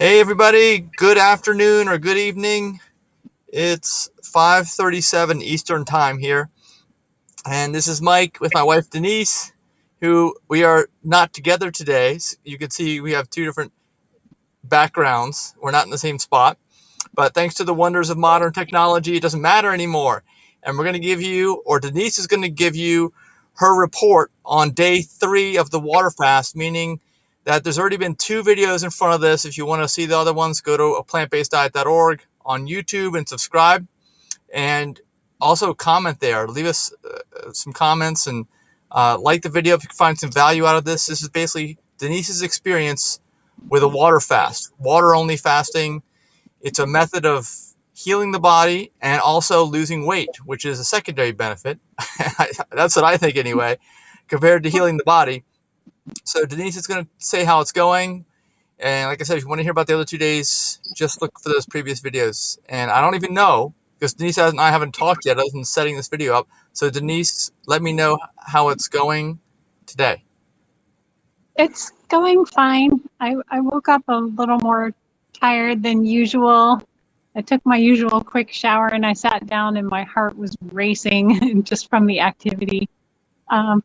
Hey everybody, good afternoon or good evening. It's 5:37 Eastern time here. And this is Mike with my wife Denise, who we are not together today. You can see we have two different backgrounds. We're not in the same spot. But thanks to the wonders of modern technology, it doesn't matter anymore. And we're going to give you, or Denise is going to give you, her report on day 3 of the water fast, meaning that there's already been 2 videos in front of this. If you want to see the other ones, go to plantbaseddiet.org on YouTube and subscribe. And also comment there. Leave us some comments and like the video if you can find some value out of this. This is basically Denise's experience with a water fast, water only fasting. It's a method of healing the body and also losing weight, which is a secondary benefit. That's what I think anyway, compared to healing the body. So Denise is going to say how it's going. And like I said, if you want to hear about the other 2 days, just look for those previous videos. And I don't even know, because Denise and I haven't talked yet other than setting this video up. So Denise, let me know how it's going today. It's going fine. I woke up a little more tired than usual. I took my usual quick shower and I sat down and my heart was racing just from the activity.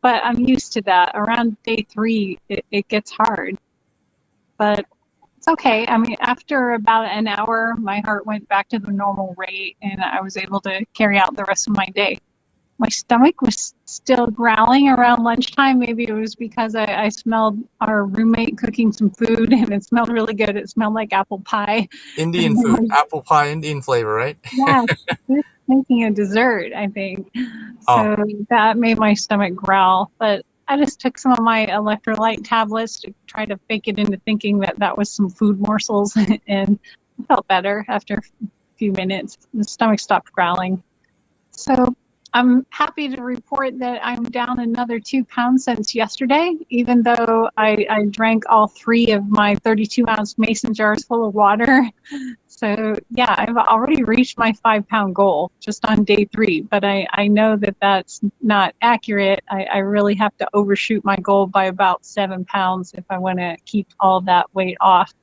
But I'm used to that. Around day 3, it gets hard. But it's okay. I mean, after about an hour, my heart went back to the normal rate and I was able to carry out the rest of my day. My stomach was still growling around lunchtime. Maybe it was because I smelled our roommate cooking some food and it smelled really good. It smelled like apple pie. Indian food, apple pie, Indian flavor, right? Yeah, making a dessert, I think. Oh. So that made my stomach growl. But I just took some of my electrolyte tablets to try to fake it into thinking that that was some food morsels, and I felt better after a few minutes. The stomach stopped growling. So I'm happy to report that I'm down another 2 pounds since yesterday, even though I drank all 3 of my 32-ounce mason jars full of water. So yeah, I've already reached my 5-pound goal just on day 3, but I know that that's not accurate. I really have to overshoot my goal by about 7 pounds if I want to keep all that weight off.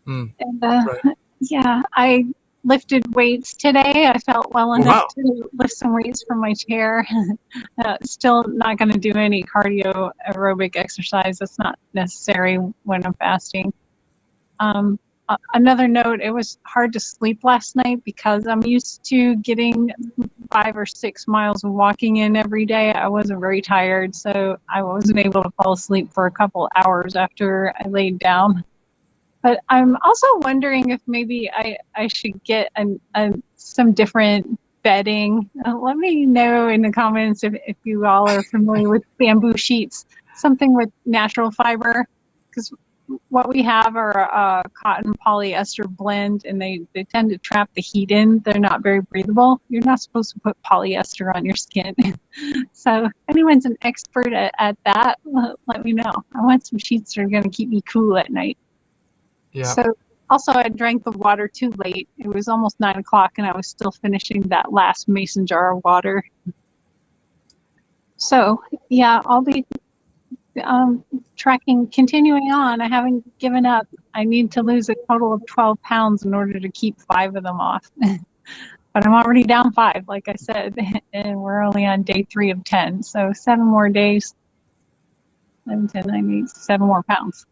And Right. yeah, I lifted weights today. I felt well enough to lift some weights from my chair. Still not going to do any cardio aerobic exercise. That's not necessary when I'm fasting. Another note, it was hard to sleep last night because I'm used to getting 5 or 6 miles of walking in every day. I wasn't very tired, so I wasn't able to fall asleep for a couple hours after I laid down. But I'm also wondering if maybe I should get some different bedding. Let me know in the comments if you all are familiar with bamboo sheets, something with natural fiber, because what we have are a cotton polyester blend, and they tend to trap the heat in. They're not very breathable. You're not supposed to put polyester on your skin. So if anyone's an expert at that, let me know. I want some sheets that are going to keep me cool at night. Yeah. So also I drank the water too late. It was almost 9 o'clock and I was still finishing that last mason jar of water. So yeah, I'll be continuing on. I haven't given up. I need to lose a total of 12 pounds in order to keep 5 of them off. But I'm already down 5, like I said, and we're only on day 3 of 10. So 7 more days. 7, 10, I need 7 more pounds.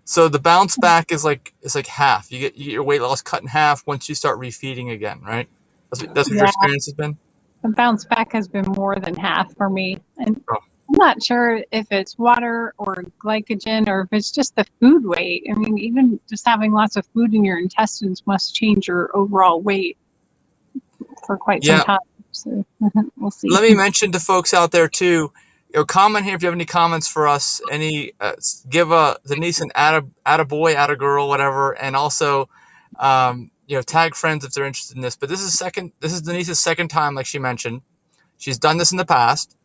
So the bounce back is like half. You get your weight loss cut in half once you start refeeding again, right? That's what your experience has been? The bounce back has been more than half for me. And I'm not sure if it's water or glycogen or if it's just the food weight. I mean, even just having lots of food in your intestines must change your overall weight for quite some time. So we'll see. Let me mention to folks out there too, comment here if you have any comments for us. Any give Denise an attaboy, attagirl, whatever, and also tag friends if they're interested in this. But this is Denise's second time, like she mentioned. She's done this in the past.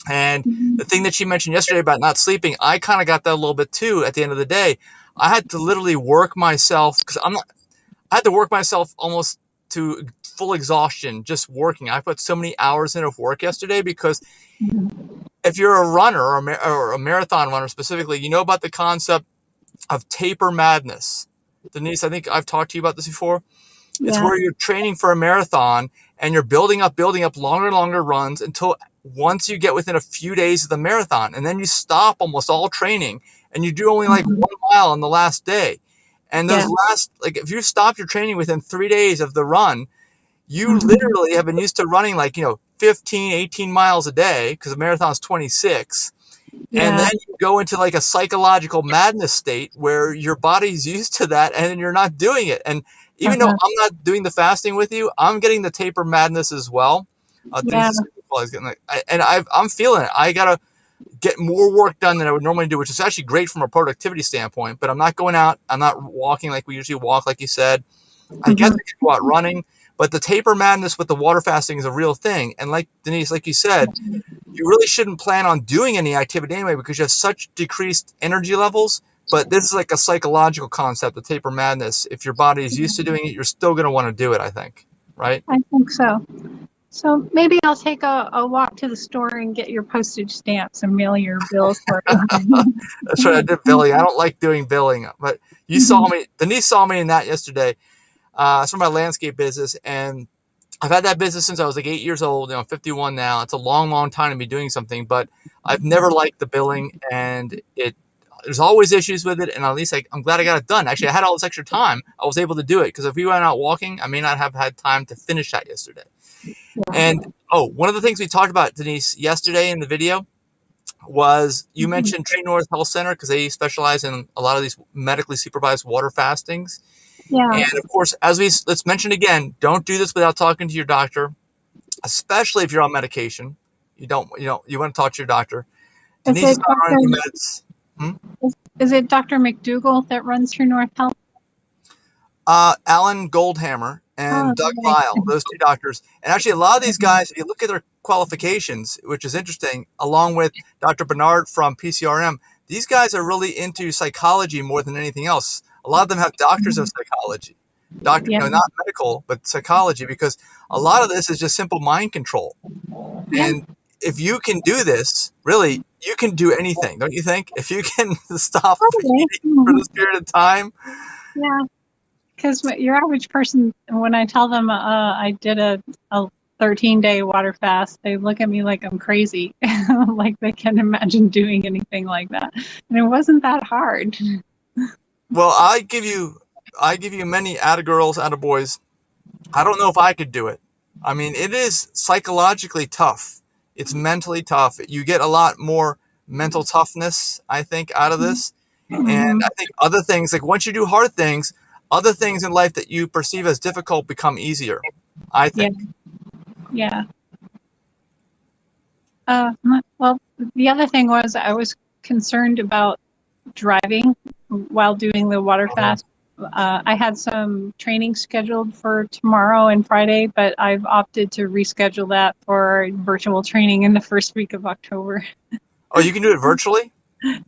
And the thing that she mentioned yesterday about not sleeping, I kind of got that a little bit too. At the end of the day, I had to literally work myself I had to work myself almost to full exhaustion just working. I put so many hours in of work yesterday because if you're a runner or a marathon runner specifically, you know about the concept of taper madness. Denise, I think I've talked to you about this before. It's Yeah. where you're training for a marathon and you're building up longer and longer runs until once you get within a few days of the marathon. And then you stop almost all training and you do only like Mhm. 1 mile on the last day. And those Yeah. last, like if you stop your training within 3 days of the run, you Mhm. literally have been used to running like, 15, 18 miles a day because the marathon's 26. And Yeah. then you go into like a psychological madness state where your body's used to that and you're not doing it. And even though Uh-huh. I'm not doing the fasting with you, I'm getting the taper madness as well. Yeah. Denise is getting like, I'm feeling it. I gotta get more work done than I would normally do, which is actually great from a productivity standpoint. But I'm not going out. I'm not walking like we usually walk, like you said. I guess Mhm. I could go out running, but the taper madness with the water fasting is a real thing. And like Denise, like you said, you really shouldn't plan on doing any activity anyway because you have such decreased energy levels. But this is like a psychological concept, the taper madness. If your body is used to doing it, you're still going to want to do it, I think. Right? I think so. So maybe I'll take a walk to the store and get your postage stamps and mail your bills for you. That's right. I did billing. I don't like doing billing, but you saw me, Denise saw me in that yesterday. It's for my landscape business. And I've had that business since I was like 8 years old. I'm 51 now. It's a long, long time to be doing something, but I've never liked the billing, and there's always issues with it. And at least I'm glad I got it done. Actually, I had all this extra time. I was able to do it because if we went out walking, I may not have had time to finish that yesterday. And oh, one of the things we talked about, Denise, yesterday in the video was you mentioned Tree North Health Center because they specialize in a lot of these medically supervised water fastings. Yeah. And of course, let's mention again, don't do this without talking to your doctor, especially if you're on medication. You want to talk to your doctor. Is Denise is it not on any meds. Hmm? is it Dr. McDougall that runs True North Health? Alan Goldhammer Oh, and Doug okay. Lyle, those two doctors. And actually, a lot of these guys, if you look at their qualifications, which is interesting, along with Dr. Bernard from PCRM, these guys are really into psychology more than anything else. A lot of them have doctors of psychology, Yeah. not medical, but psychology, because a lot of this is just simple mind control. Yeah. And if you can do this, really, you can do anything, don't you think? If you can stop Totally. eating for Mhm. this period of time. Yeah. Because your average person, when I tell them I did a 13-day water fast, they look at me like I'm crazy, like they can't imagine doing anything like that. And it wasn't that hard. Well, I give you many attagirls, attaboys. I don't know if I could do it. I mean, it is psychologically tough. It's mentally tough. You get a lot more mental toughness, I think, out of this. And Hmm. I think other things, like once you do hard things, other things in life that you perceive as difficult become easier, I Yeah, think. yeah. Well, the other thing was I was concerned about driving while doing the water Uh-huh. fast. I had some training scheduled for tomorrow and Friday, but I've opted to reschedule that for virtual training in the first week of October. Oh, you can do it virtually?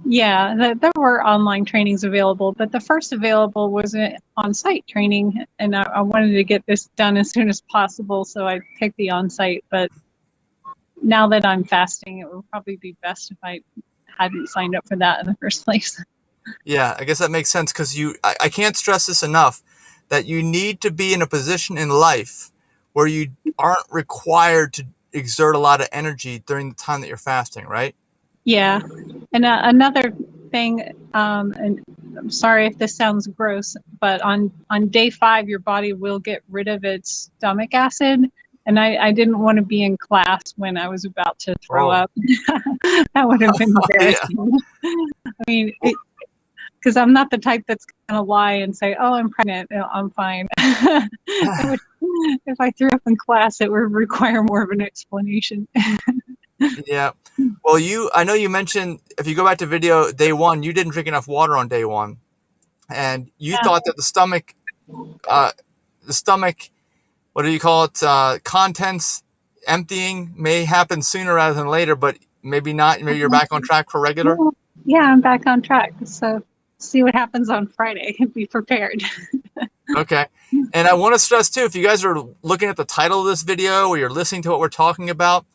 Yeah, there were online trainings available, but the first available was an on-site training, and I wanted to get this done as soon as possible, so I picked the on-site. But now that I'm fasting, it would probably be best if I hadn't signed up for that in the first place. Yeah, I guess that makes sense because I can't stress this enough that you need to be in a position in life where you aren't required to exert a lot of energy during the time that you're fasting, right? Yeah, and another thing, and I'm sorry if this sounds gross, but on day 5, your body will get rid of its stomach acid, and I didn't want to be in class when I was about to throw Oh, up. That would have been yeah. embarrassing. I mean, because I'm not the type that's gonna lie and say, "Oh, I'm pregnant. No, I'm fine." It would, if I threw up in class, it would require more of an explanation. Yeah. Well, I know you mentioned if you go back to video day one, you didn't drink enough water on day one, and you Yeah, thought that uh, the stomach, what do you call it, contents emptying may happen sooner rather than later, but maybe not. Maybe you're back on track for regular. yeah, I'm back on track. So see what happens on Friday. Be prepared. Okay. And I want to stress too, if you guys are looking at the title of this video or you're listening to what we're talking about,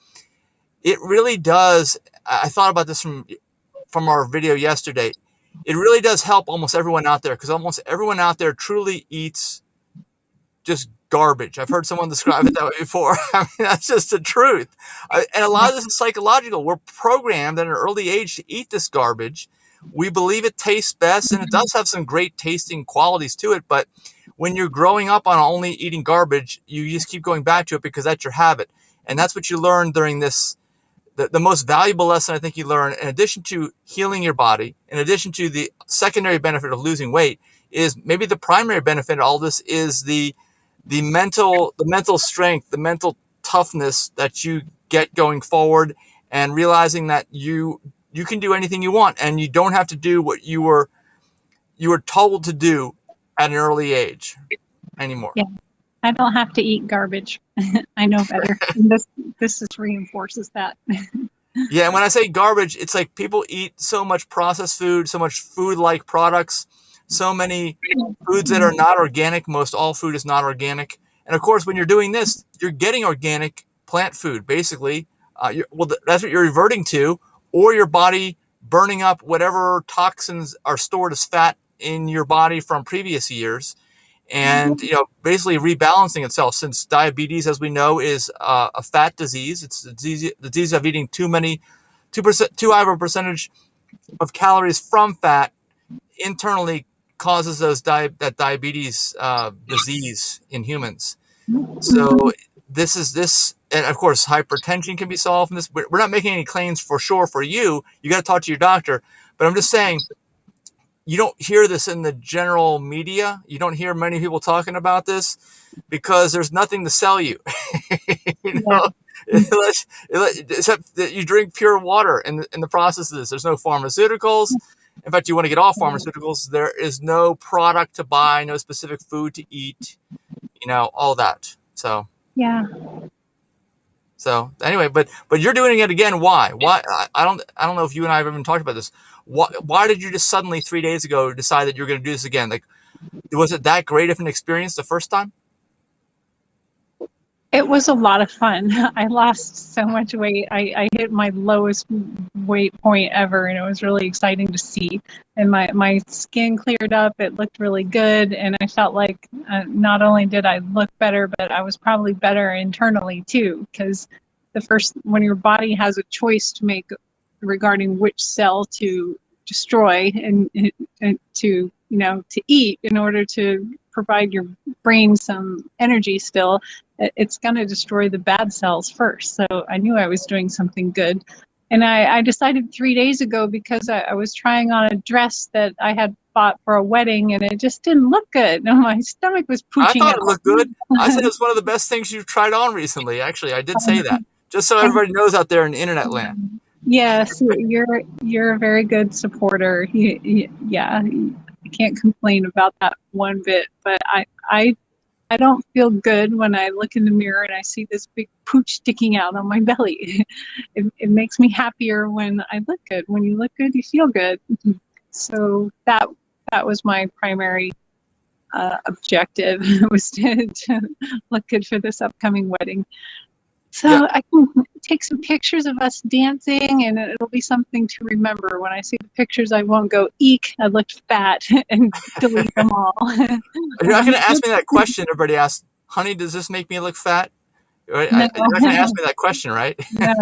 it really does. I thought about this from our video yesterday. it really does help almost everyone out there, because almost everyone out there truly eats just garbage. I've heard someone describe it that way before. I mean, that's just the truth. And a lot of this is psychological. We're programmed at an early age to eat this garbage. We believe it tastes best, and it does have some great tasting qualities to it. But when you're growing up on only eating garbage, you just keep going back to it because that's your habit. And that's what you learn during this. The most valuable lesson I think you learn, in addition to healing your body, in addition to the secondary benefit of losing weight, is maybe the primary benefit of all this is the mental strength, the mental toughness that you get going forward, and realizing that you can do anything you want, and you don't have to do what you were told to do at an early age anymore. Yeah, I don't have to eat garbage. I know better. And this just reinforces that. Yeah, and when I say garbage, it's like people eat so much processed food, so much food-like products, so many foods that are not organic. Most all food is not organic. And of course, when you're doing this, you're getting organic plant food, basically. That's what you're reverting to, or your body burning up whatever toxins are stored as fat in your body from previous years, and basically rebalancing itself. Since diabetes, as we know, is a fat disease. It's the disease of eating too high of a percentage of calories from fat internally causes that diabetes disease in humans. So this, and of course, hypertension can be solved from this. We're not making any claims for sure for you. You got to talk to your doctor. But I'm just saying, you don't hear this in the general media. You don't hear many people talking about this because there's nothing to sell you. you Yeah. know, except that you drink pure water in the process of this. There's no pharmaceuticals. In fact, you want to get off pharmaceuticals. There is no product to buy, no specific food to eat, all that. Yeah. So anyway, but you're doing it again. Why? Why? I don't know if you and I have even talked about this. Why did you just suddenly 3 days ago decide that you're going to do this again? Like, was it that great of an experience the first time? It was a lot of fun. I lost so much weight. I hit my lowest weight point ever, and it was really exciting to see. And my skin cleared up. It looked really good, and I felt like not only did I look better, but I was probably better internally too. Because when your body has a choice to make regarding which cell to destroy and to eat in order to provide your brain some energy still, it's going to destroy the bad cells first. So I knew I was doing something good. And I decided 3 days ago, because I was trying on a dress that I had bought for a wedding, and it just didn't look good. And my stomach was I pooching thought out. it looked good. I said it was one of the best things you've tried on recently. Actually, I did say that, just so everybody knows out there in internet land. Yes, you're a very good supporter. Yeah, I can't complain about that one bit. But I don't feel good when I look in the mirror and I see this big pooch sticking out on my belly. It makes me happier when I look good. When you look good, you feel good. So that was my primary objective, was to look good for this upcoming wedding. So Yeah, I can take some pictures of us dancing, and it'll be something to remember. When I see the pictures, I won't go, eek, I looked fat, and delete them all. you're not going to ask me that question. Everybody asks, "Honey, does this make me look fat?" Right? No, You're not going to ask me that question, right? no,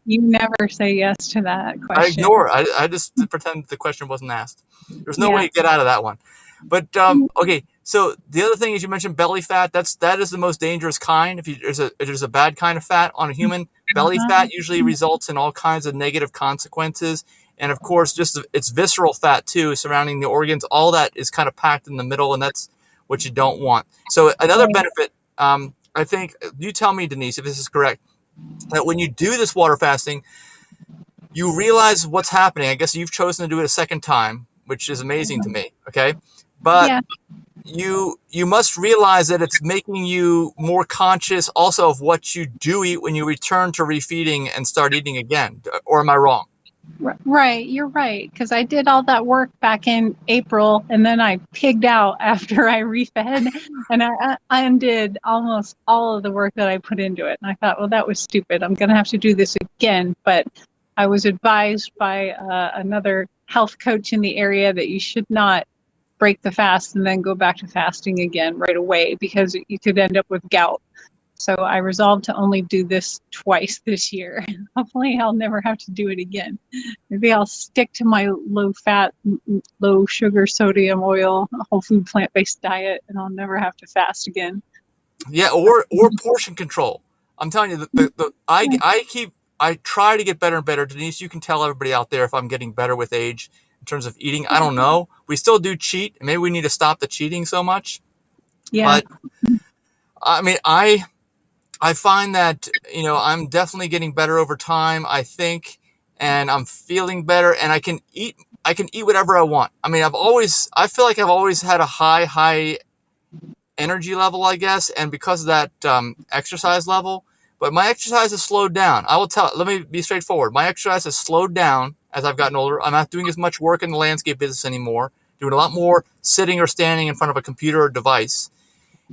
you never say yes to that I question. ignore it. I just pretend the question wasn't asked. There's no Yeah. way to get out of that one. But okay, so the other thing is, you mentioned belly fat. That is the most dangerous kind. If there's a bad kind of fat on a human, belly fat usually results in all kinds of negative consequences. And of course, just it's visceral fat too, surrounding the organs. All that is kind of packed in the middle, and that's what you don't want. So another Right. benefit, I think, you tell me, Denise, if this is correct, that when you do this water fasting, you realize what's happening. I guess you've chosen to do it a second time, which is amazing to me. Okay, but Yeah. you must realize that it's making you more conscious also of what you do eat when you return to refeeding and start eating again. Or am I wrong? Right, you're right. Because I did all that work back in April, and then I pigged out after I refed, and I undid almost all of the work that I put into it. And I thought, well, that was stupid. I'm going to have to do this again. But I was advised by another health coach in the area that you should not break the fast and then go back to fasting again right away, because you could end up with gout. So I resolved to only do this twice this year. Hopefully I'll never have to do it again. Maybe I'll stick to my low fat, low sugar, sodium, oil, whole food, plant-based diet, and I'll never have to fast again. Yeah, or portion control. I'm telling you, I try to get better and better. Denise, you can tell everybody out there if I'm getting better with age in terms of eating. I don't know. We still do cheat. Maybe we need to stop the cheating so much. Yeah. But I mean, I find that, I'm definitely getting better over time, I think, and I'm feeling better, and I can eat whatever I want. I mean, I feel like I've always had a high energy level, I guess, and because of that exercise level, but my exercise has slowed down. Let me be straightforward. My exercise has slowed down as I've gotten older. I'm not doing as much work in the landscape business anymore, doing a lot more sitting or standing in front of a computer or device.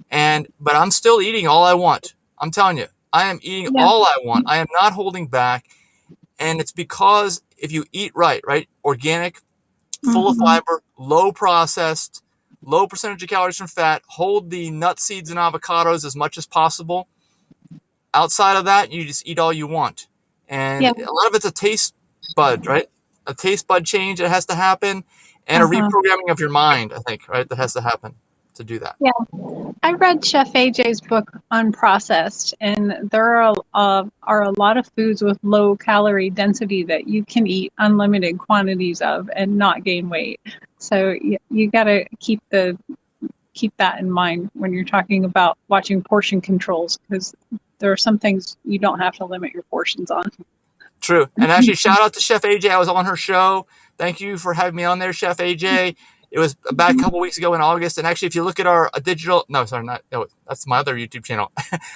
But I'm still eating all I want. I'm telling you, I am eating Yeah. all I want. I am not holding back. And it's because if you eat right, organic, full of Mm-hmm. fiber, low processed, low percentage of calories from fat, hold the nut seeds and avocados as much as possible. Outside of that, you just eat all you want. And Yeah. a lot of it's a taste bud, right? A taste bud change that has to happen, and a Uh-huh. reprogramming of your mind, I think, right? That has to happen to do that. Yeah. I read Chef AJ's book Unprocessed, and there are a lot of foods with low calorie density that you can eat unlimited quantities of and not gain weight. So you got to keep that in mind when you're talking about watching portion controls, because there are some things you don't have to limit your portions on. True. And actually, shout out to Chef AJ. I was on her show. Thank you for having me on there, Chef AJ. It was about a couple weeks ago in August. And actually, if you look at our digital, no, sorry, not, no, that's my other YouTube channel,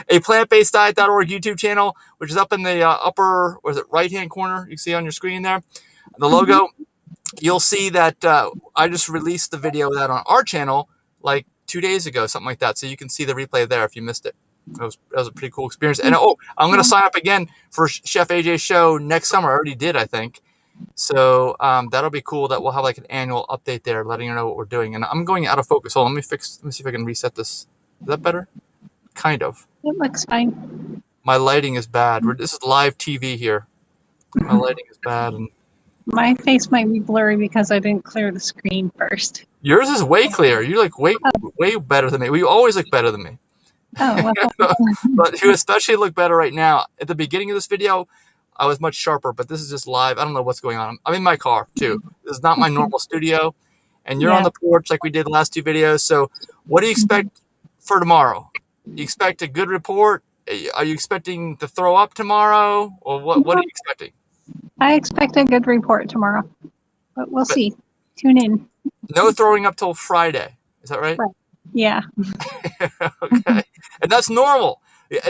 a plantbaseddiet.org YouTube channel, which is up in the upper, or is it right hand corner? You can see on your screen there, the Mhm. logo. You'll see that I just released the video of that on our channel like 2 days ago, something like that. So you can see the replay there if you missed it. That was a pretty cool experience. And I'm going to sign up again for Chef AJ's show next summer. I already did, I think. So that'll be cool. That we'll have like an annual update there, letting you know what we're doing. And I'm going out of focus. So let me see if I can reset this. Is that better? Kind of. It looks fine. My lighting is bad. This is live TV here. My lighting is bad, and My face might be blurry because I didn't clear the screen first. yours is way clear. You're like way better than me. We always look better than me. Oh, well, But you especially look better right now. At the beginning of this video, I was much sharper, but this is just live. I don't know what's going on. I'm in my car too. This is not my normal studio, and you're on yeah. the porch like we did the last two videos. So, what do you expect for tomorrow? You expect a good report? Are you expecting to throw up tomorrow, or what? What are you expecting? I expect a good report tomorrow, but we'll But see. Tune in. no throwing up till Friday. Is that right? Right. Yeah. Okay, and that's normal.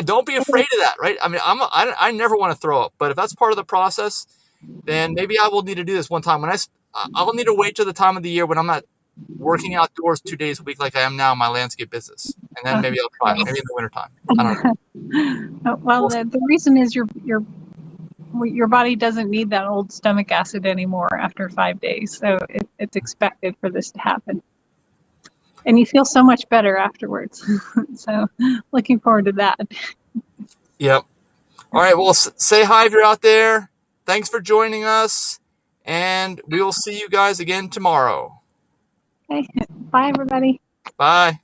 Don't be afraid of that, right? I mean, I never want to throw up, but if that's part of the process, then maybe I will need to do this one time. I'll need to wait till the time of the year when I'm not working outdoors 2 days a week like I am now in my landscape business, and then maybe I'll try it. Maybe in the wintertime. I don't know. Well, the reason is your body doesn't need that old stomach acid anymore after 5 days, so it's expected for this to happen, and you feel so much better afterwards. So, looking forward to that. Yep. All right. Well, say hi if you're out there. Thanks for joining us, and we will see you guys again tomorrow. Okay. Bye, everybody. Bye.